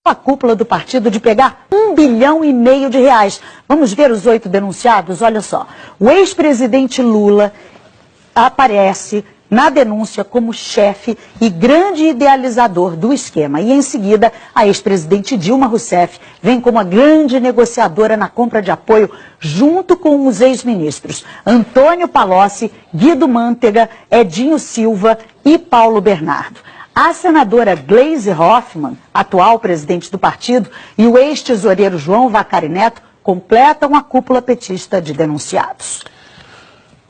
a cúpula do partido de pegar R$1,5 bilhão. Vamos ver os 8 denunciados? Olha só, o ex-presidente Lula aparece na denúncia como chefe e grande idealizador do esquema. E em seguida, a ex-presidente Dilma Rousseff vem como a grande negociadora na compra de apoio junto com os ex-ministros Antônio Palocci, Guido Mantega, Edinho Silva e Paulo Bernardo. A senadora Gleisi Hoffmann, atual presidente do partido, e o ex-tesoureiro João Vacari Neto completam a cúpula petista de denunciados.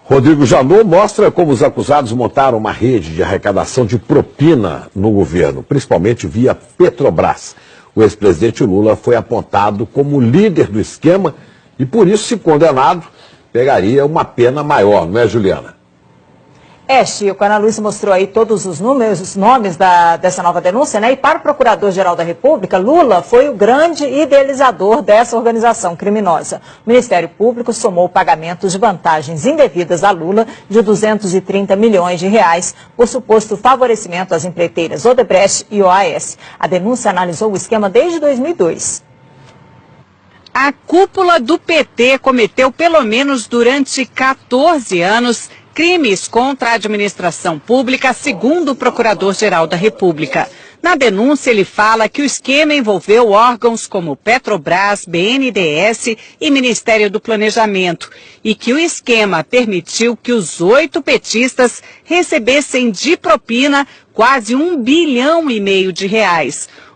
Rodrigo Janot mostra como os acusados montaram uma rede de arrecadação de propina no governo, principalmente via Petrobras. O ex-presidente Lula foi apontado como líder do esquema e, por isso, se condenado, pegaria uma pena maior, não é, Juliana? Chico, a Ana Luísa mostrou aí todos os nomes dessa nova denúncia, né? E para o Procurador-Geral da República, Lula foi o grande idealizador dessa organização criminosa. O Ministério Público somou pagamentos de vantagens indevidas a Lula de R$230 milhões por suposto favorecimento às empreiteiras Odebrecht e OAS. A denúncia analisou o esquema desde 2002. A cúpula do PT cometeu, pelo menos durante 14 anos, crimes contra a administração pública, segundo o Procurador-Geral da República. Na denúncia, ele fala que o esquema envolveu órgãos como Petrobras, BNDES e Ministério do Planejamento, e que o esquema permitiu que os 8 petistas recebessem de propina quase R$1,5 bilhão.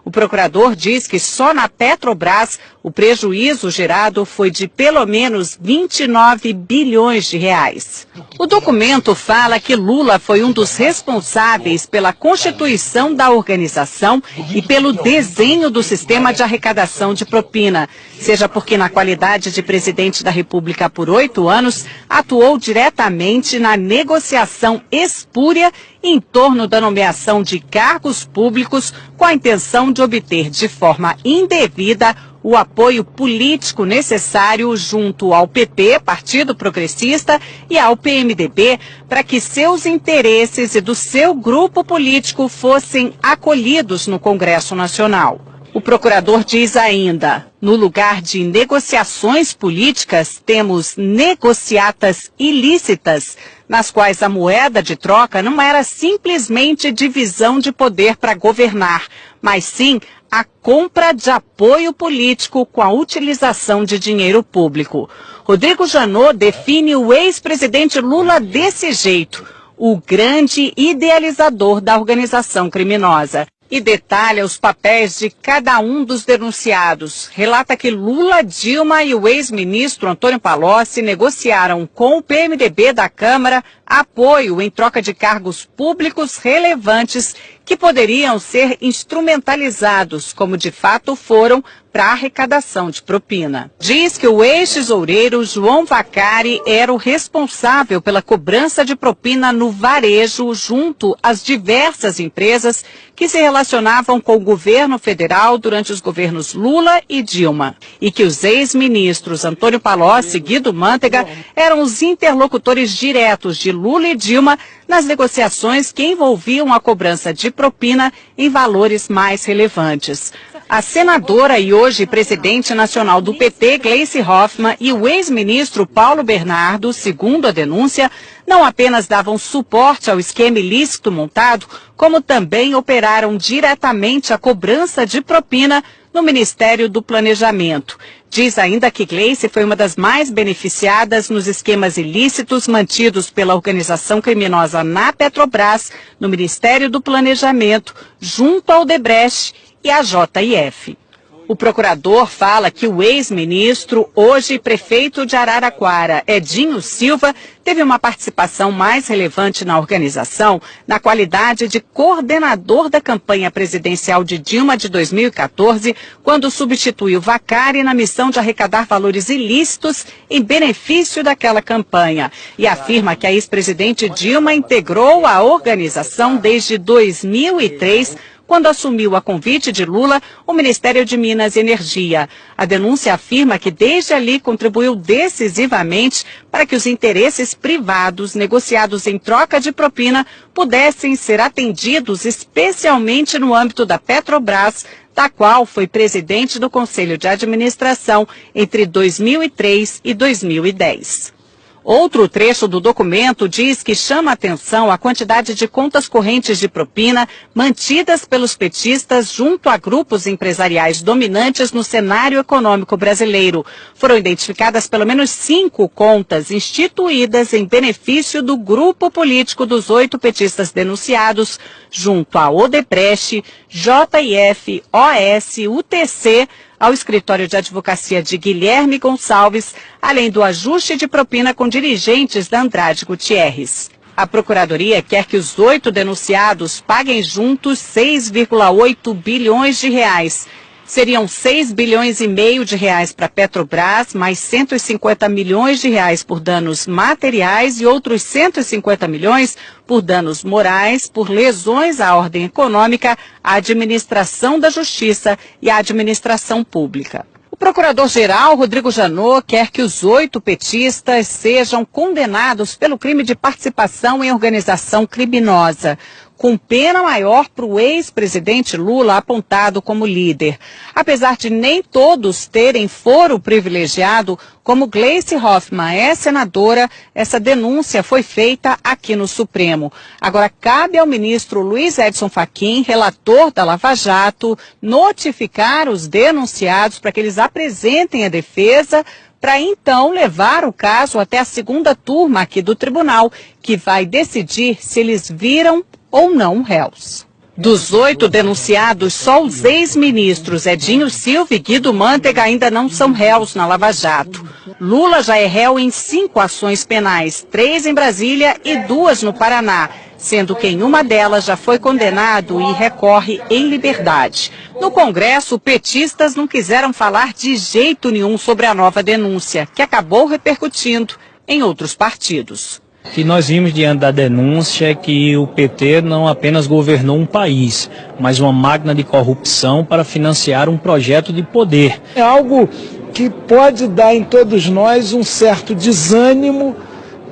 O procurador diz que só na Petrobras o prejuízo gerado foi de pelo menos R$29 bilhões. O documento fala que Lula foi um dos responsáveis pela constituição da organização e pelo desenho do sistema de arrecadação de propina, seja porque na qualidade de presidente da República por 8 anos, atuou diretamente na negociação espúria em torno da nomeação de cargos públicos com a intenção de obter de forma indevida o apoio político necessário junto ao PP, Partido Progressista, e ao PMDB, para que seus interesses e do seu grupo político fossem acolhidos no Congresso Nacional. O procurador diz ainda, no lugar de negociações políticas, temos negociatas ilícitas, nas quais a moeda de troca não era simplesmente divisão de poder para governar, mas sim a compra de apoio político com a utilização de dinheiro público. Rodrigo Janot define o ex-presidente Lula desse jeito, o grande idealizador da organização criminosa. E detalha os papéis de cada um dos denunciados. Relata que Lula, Dilma e o ex-ministro Antônio Palocci negociaram com o PMDB da Câmara apoio em troca de cargos públicos relevantes que poderiam ser instrumentalizados, como de fato foram, para a arrecadação de propina. Diz que o ex-tesoureiro João Vacari era o responsável pela cobrança de propina no varejo junto às diversas empresas que se relacionavam com o governo federal durante os governos Lula e Dilma. E que os ex-ministros Antônio Palocci e Guido Mantega eram os interlocutores diretos de Lula e Dilma nas negociações que envolviam a cobrança de propina em valores mais relevantes. A senadora e hoje presidente nacional do PT, Gleisi Hoffmann, e o ex-ministro Paulo Bernardo, segundo a denúncia, não apenas davam suporte ao esquema ilícito montado, como também operaram diretamente a cobrança de propina no Ministério do Planejamento. Diz ainda que Gleisi foi uma das mais beneficiadas nos esquemas ilícitos mantidos pela organização criminosa na Petrobras, no Ministério do Planejamento, junto ao Odebrecht e à JF. O procurador fala que o ex-ministro, hoje prefeito de Araraquara, Edinho Silva, teve uma participação mais relevante na organização na qualidade de coordenador da campanha presidencial de Dilma de 2014, quando substituiu Vacari na missão de arrecadar valores ilícitos em benefício daquela campanha. E afirma que a ex-presidente Dilma integrou a organização desde 2003, quando assumiu a convite de Lula o Ministério de Minas e Energia. A denúncia afirma que desde ali contribuiu decisivamente para que os interesses privados negociados em troca de propina pudessem ser atendidos, especialmente no âmbito da Petrobras, da qual foi presidente do Conselho de Administração entre 2003 e 2010. Outro trecho do documento diz que chama atenção a quantidade de contas correntes de propina mantidas pelos petistas junto a grupos empresariais dominantes no cenário econômico brasileiro. Foram identificadas pelo menos 5 contas instituídas em benefício do grupo político dos 8 petistas denunciados, junto a Odebrecht, JF, OS, UTC, ao escritório de advocacia de Guilherme Gonçalves, além do ajuste de propina com dirigentes da Andrade Gutierrez. A Procuradoria quer que os 8 denunciados paguem juntos 6,8 bilhões de reais. Seriam 6 bilhões e meio de reais para a Petrobras, mais 150 milhões de reais por danos materiais e outros 150 milhões por danos morais, por lesões à ordem econômica, à administração da justiça e à administração pública. O procurador-geral, Rodrigo Janot, quer que os 8 petistas sejam condenados pelo crime de participação em organização criminosa, com pena maior para o ex-presidente Lula apontado como líder. Apesar de nem todos terem foro privilegiado, como Gleice Hoffmann é senadora, essa denúncia foi feita aqui no Supremo. Agora, cabe ao ministro Luiz Edson Fachin, relator da Lava Jato, notificar os denunciados para que eles apresentem a defesa, para então levar o caso até a segunda turma aqui do tribunal, que vai decidir se eles viram ou não réus. Dos 8 denunciados, só os ex-ministros Edinho Silva e Guido Mantega ainda não são réus na Lava Jato. Lula já é réu em 5 ações penais, 3 em Brasília e 2 no Paraná, sendo que em uma delas já foi condenado e recorre em liberdade. No Congresso, petistas não quiseram falar de jeito nenhum sobre a nova denúncia, que acabou repercutindo em outros partidos. O que nós vimos diante da denúncia é que o PT não apenas governou um país, mas uma máquina de corrupção para financiar um projeto de poder. É algo que pode dar em todos nós um certo desânimo,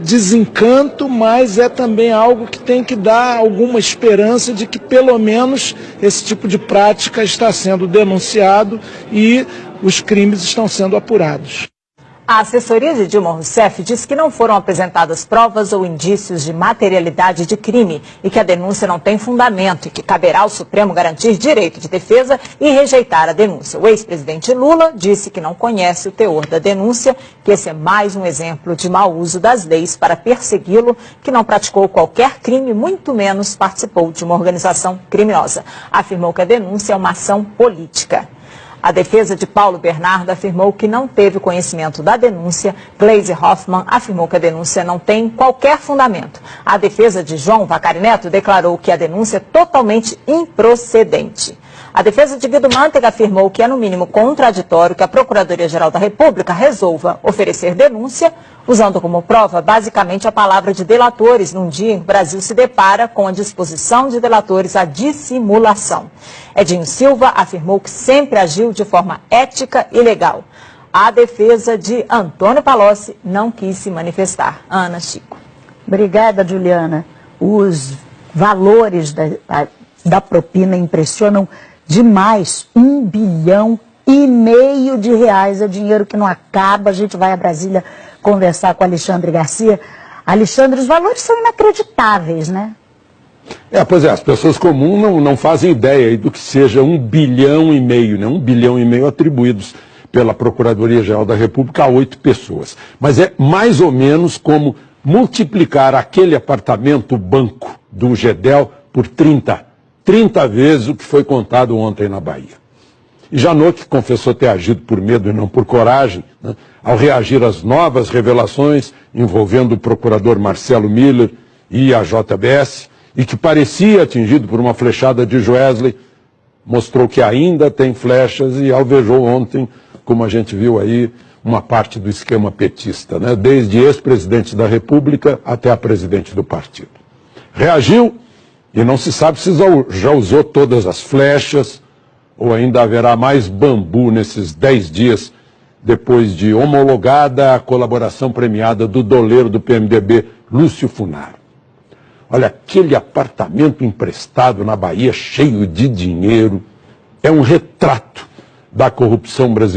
desencanto, mas é também algo que tem que dar alguma esperança de que pelo menos esse tipo de prática está sendo denunciado e os crimes estão sendo apurados. A assessoria de Dilma Rousseff diz que não foram apresentadas provas ou indícios de materialidade de crime e que a denúncia não tem fundamento e que caberá ao Supremo garantir direito de defesa e rejeitar a denúncia. O ex-presidente Lula disse que não conhece o teor da denúncia, que esse é mais um exemplo de mau uso das leis para persegui-lo, que não praticou qualquer crime, muito menos participou de uma organização criminosa. Afirmou que a denúncia é uma ação política. A defesa de Paulo Bernardo afirmou que não teve conhecimento da denúncia. Gleice Hoffmann afirmou que a denúncia não tem qualquer fundamento. A defesa de João Vacari Neto declarou que a denúncia é totalmente improcedente. A defesa de Guido Mantega afirmou que é no mínimo contraditório que a Procuradoria-Geral da República resolva oferecer denúncia, usando como prova basicamente a palavra de delatores, num dia em que o Brasil se depara com a disposição de delatores à dissimulação. Edinho Silva afirmou que sempre agiu de forma ética e legal. A defesa de Antônio Palocci não quis se manifestar. Ana, Chico. Obrigada, Juliana. Os valores da propina impressionam demais. 1,5 bilhão de reais é dinheiro que não acaba. A gente vai a Brasília conversar com Alexandre Garcia. Alexandre, os valores são inacreditáveis, né? Pois é, as pessoas comuns não fazem ideia aí do que seja 1,5 bilhão, né? 1,5 bilhão atribuídos pela Procuradoria-Geral da República a 8 pessoas. Mas é mais ou menos como multiplicar aquele apartamento banco do Gedel por 30 vezes o que foi contado ontem na Bahia. E Janot, que confessou ter agido por medo e não por coragem, né, ao reagir às novas revelações envolvendo o procurador Marcelo Miller e a JBS, e que parecia atingido por uma flechada de Joesley, mostrou que ainda tem flechas e alvejou ontem, como a gente viu aí, uma parte do esquema petista, né, desde ex-presidente da República até a presidente do partido. Reagiu E não se sabe se já usou todas as flechas ou ainda haverá mais bambu nesses 10 dias depois de homologada a colaboração premiada do doleiro do PMDB, Lúcio Funaro. Olha, aquele apartamento emprestado na Bahia cheio de dinheiro é um retrato da corrupção brasileira.